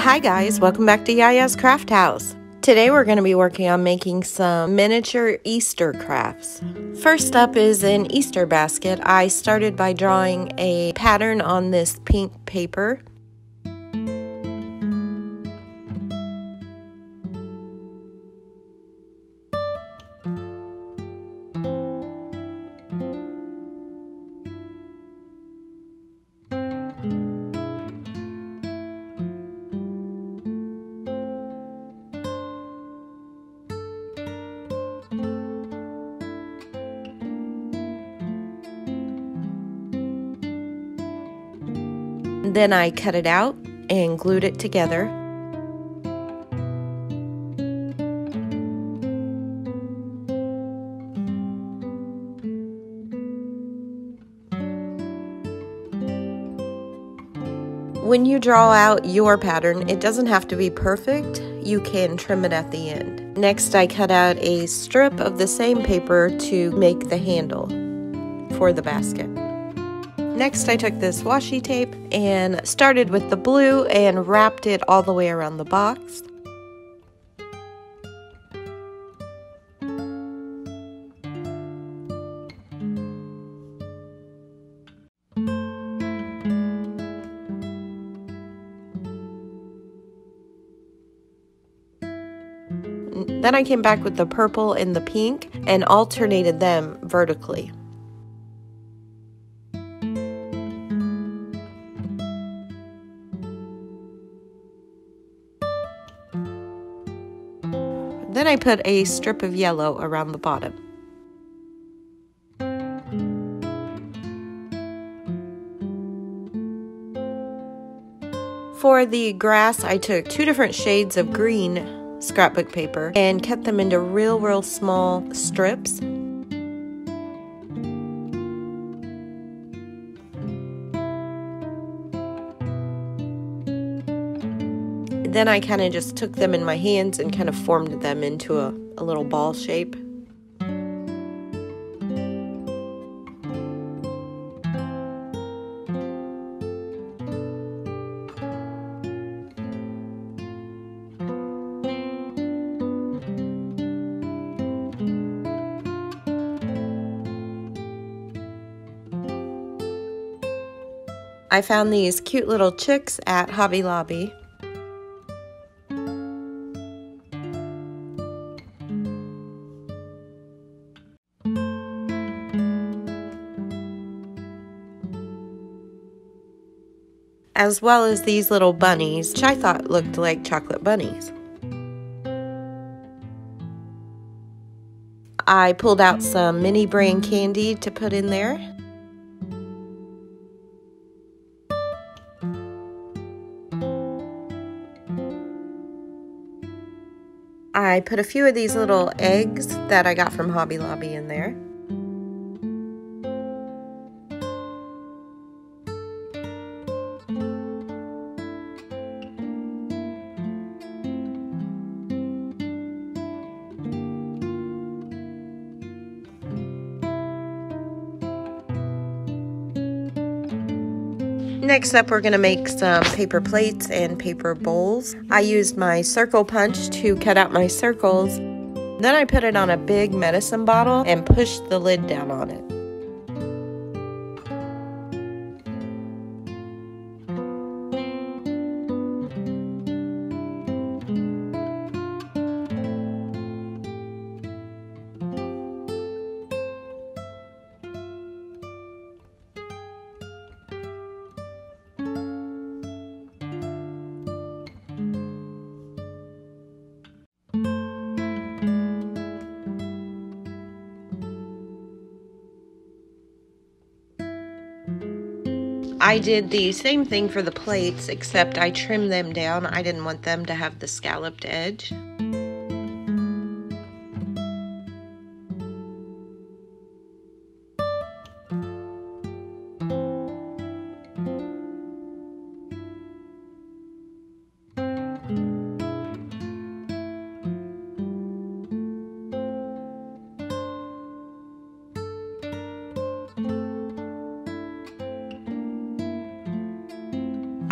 Hi guys, welcome back to Yaya's Craft House. Today we're going to be working on making some miniature Easter crafts. First up is an Easter basket. I started by drawing a pattern on this pink paper. Then I cut it out and glued it together. When you draw out your pattern, it doesn't have to be perfect. You can trim it at the end. Next, I cut out a strip of the same paper to make the handle for the basket. Next, I took this washi tape and started with the blue and wrapped it all the way around the box. Then I came back with the purple and the pink and alternated them vertically. Then I put a strip of yellow around the bottom. For the grass, I took 2 different shades of green scrapbook paper and cut them into real small strips. Then I kind of just took them in my hands and kind of formed them into a little ball shape. I found these cute little chicks at Hobby Lobby. As well as these little bunnies, which I thought looked like chocolate bunnies. I pulled out some mini brain candy to put in there. I put a few of these little eggs that I got from Hobby Lobby in there. Next up, we're going to make some paper plates and paper bowls. I used my circle punch to cut out my circles. Then I put it on a big medicine bottle and pushed the lid down on it. I did the same thing for the plates, except I trimmed them down. I didn't want them to have the scalloped edge.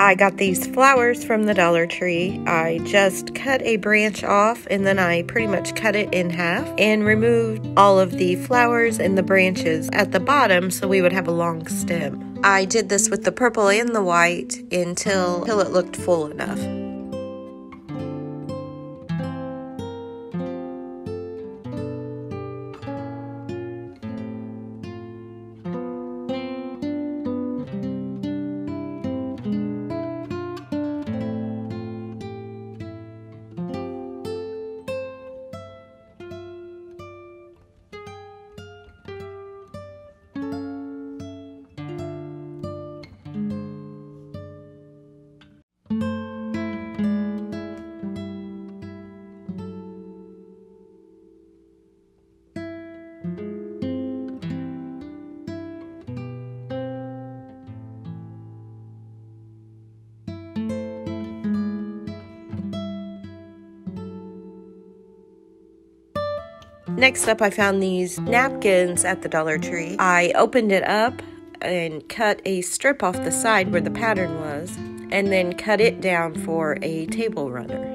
I got these flowers from the Dollar Tree. I just cut a branch off and then I pretty much cut it in half and removed all of the flowers and the branches at the bottom so we would have a long stem. I did this with the purple and the white until it looked full enough. Next up, I found these napkins at the Dollar Tree. I opened it up and cut a strip off the side where the pattern was, and then cut it down for a table runner.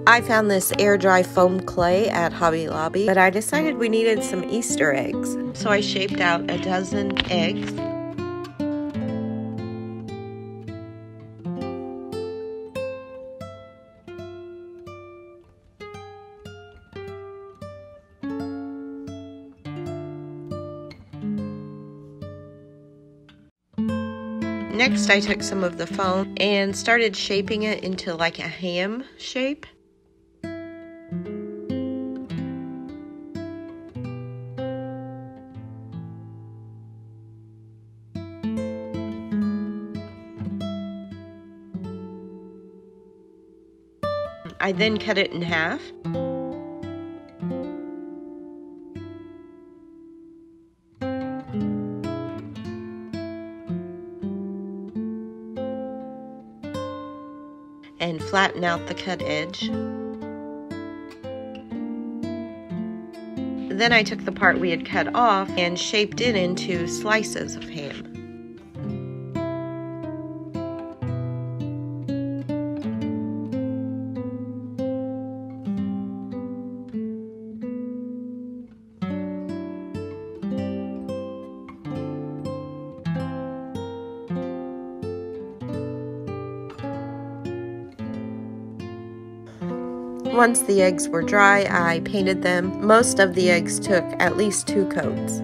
I found this air dry foam clay at Hobby Lobby, but I decided we needed some Easter eggs. So I shaped out a dozen eggs. Next, I took some of the foam and started shaping it into like a ham shape. I then cut it in half. And flatten out the cut edge. Then I took the part we had cut off and shaped it into slices of ham. Once the eggs were dry, I painted them. Most of the eggs took at least 2 coats.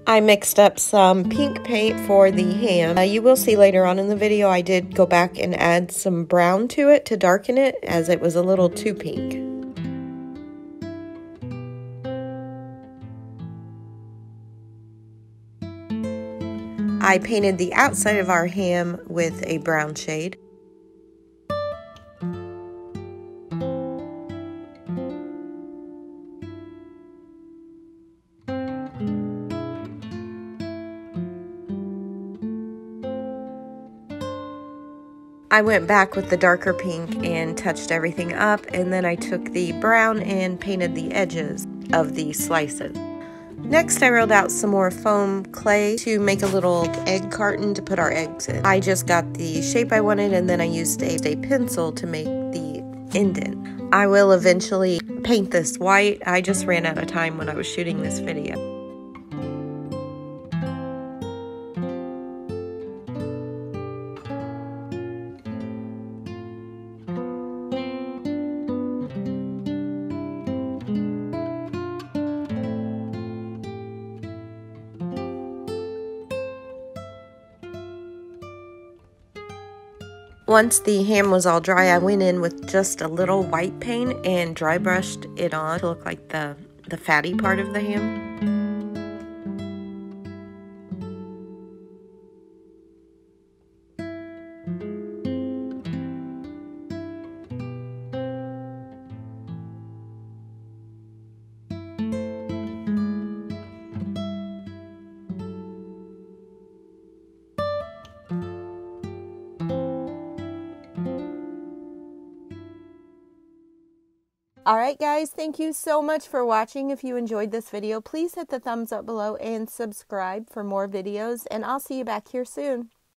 I mixed up some pink paint for the ham. You will see later on in the video I did go back and add some brown to it to darken it as it was a little too pink. I painted the outside of our ham with a brown shade. I went back with the darker pink and touched everything up, and then I took the brown and painted the edges of the slices. Next, I rolled out some more foam clay to make a little egg carton to put our eggs in. I just got the shape I wanted, and then I used a pencil to make the indent. I will eventually paint this white. I just ran out of time when I was shooting this video. Once the ham was all dry, I went in with just a little white paint and dry brushed it on to look like the fatty part of the ham. Alright guys, thank you so much for watching. If you enjoyed this video, please hit the thumbs up below and subscribe for more videos, and I'll see you back here soon.